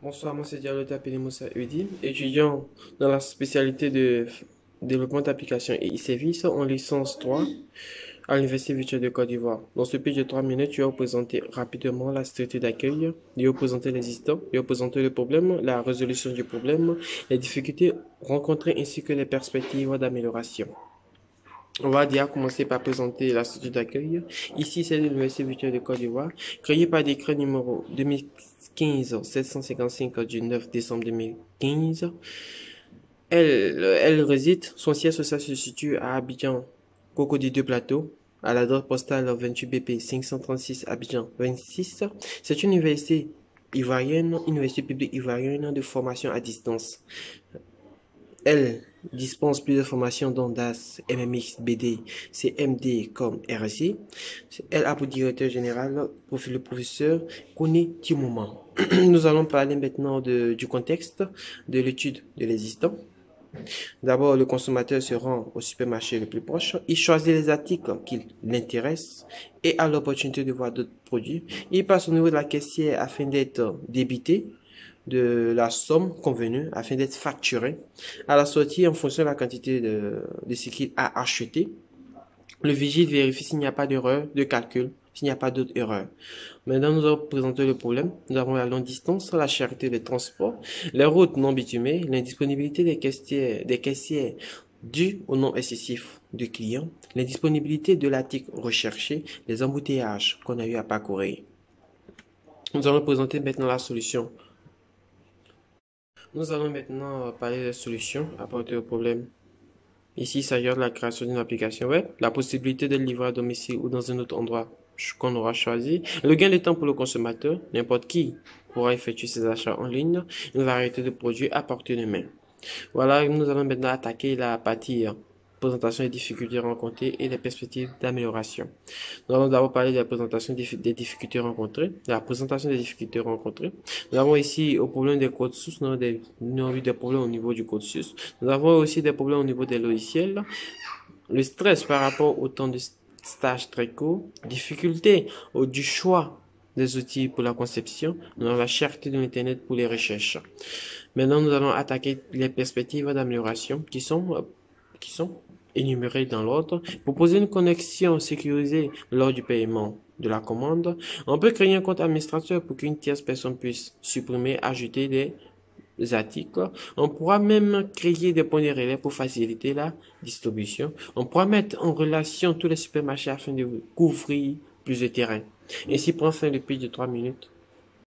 Bonsoir, moi c'est Diallo appelé Moussa Udi, étudiant dans la spécialité de développement d'applications et e-services en licence 3 à l'Université virtuelle de Côte d'Ivoire. Dans ce pitch de 3 minutes, je vais vous présenter rapidement la structure d'accueil, je vais vous présenter l'existant, je vais vous présenter le problème, la résolution du problème, les difficultés rencontrées ainsi que les perspectives d'amélioration. On va déjà commencer par présenter la structure d'accueil. Ici, c'est l'Université virtuelle de Côte d'Ivoire, créée par décret numéro 2015-755 du 9 décembre 2015. Elle réside, son siège social se situe à Abidjan, Cocody 2 Plateau, à l'adresse postale 28 BP 536 Abidjan 26. C'est une université ivoirienne, université publique ivoirienne de formation à distance. Elle dispense plusieurs formations dont DAS, MMX, BD, CMD comme RSI. Elle a pour directeur général le professeur Kone Timouma. Nous allons parler maintenant du contexte de l'étude de l'existant. D'abord, le consommateur se rend au supermarché le plus proche. Il choisit les articles qui l'intéressent et a l'opportunité de voir d'autres produits. Il passe au niveau de la caissière afin d'être débité de la somme convenue afin d'être facturé. À la sortie, en fonction de la quantité de ce qu'il a acheté, le vigile vérifie s'il n'y a pas d'erreur de calcul, s'il n'y a pas d'autre erreur. Maintenant, nous allons présenter le problème. Nous avons la longue distance, la cherté des transports, les routes non bitumées, l'indisponibilité des caissières due au nom excessif du client, l'indisponibilité de l'article recherché, les embouteillages qu'on a eu à parcourir. Nous allons présenter maintenant la solution. Nous allons maintenant parler des solutions apportées au problème. Ici, il s'agit de la création d'une application web, la possibilité de livrer à domicile ou dans un autre endroit qu'on aura choisi, le gain de temps pour le consommateur, n'importe qui pourra effectuer ses achats en ligne, une variété de produits à portée de main. Voilà, nous allons maintenant attaquer la partie présentation des difficultés rencontrées et des perspectives d'amélioration. Nous allons d'abord parler de la présentation des difficultés rencontrées, de la présentation des difficultés rencontrées. Nous avons ici au problème des codes sources, nous avons vu des problèmes au niveau du code source. Nous avons aussi des problèmes au niveau des logiciels, le stress par rapport au temps de stage très court, difficulté du choix des outils pour la conception, nous avons la cherté de l'Internet pour les recherches. Maintenant, nous allons attaquer les perspectives d'amélioration qui sont énumérées dans l'ordre. Proposer une connexion sécurisée lors du paiement de la commande. On peut créer un compte administrateur pour qu'une tierce personne puisse supprimer, ajouter des articles. On pourra même créer des points de relais pour faciliter la distribution. On pourra mettre en relation tous les supermarchés afin de couvrir plus de terrain. Ainsi prend fin le pitch de 3 minutes.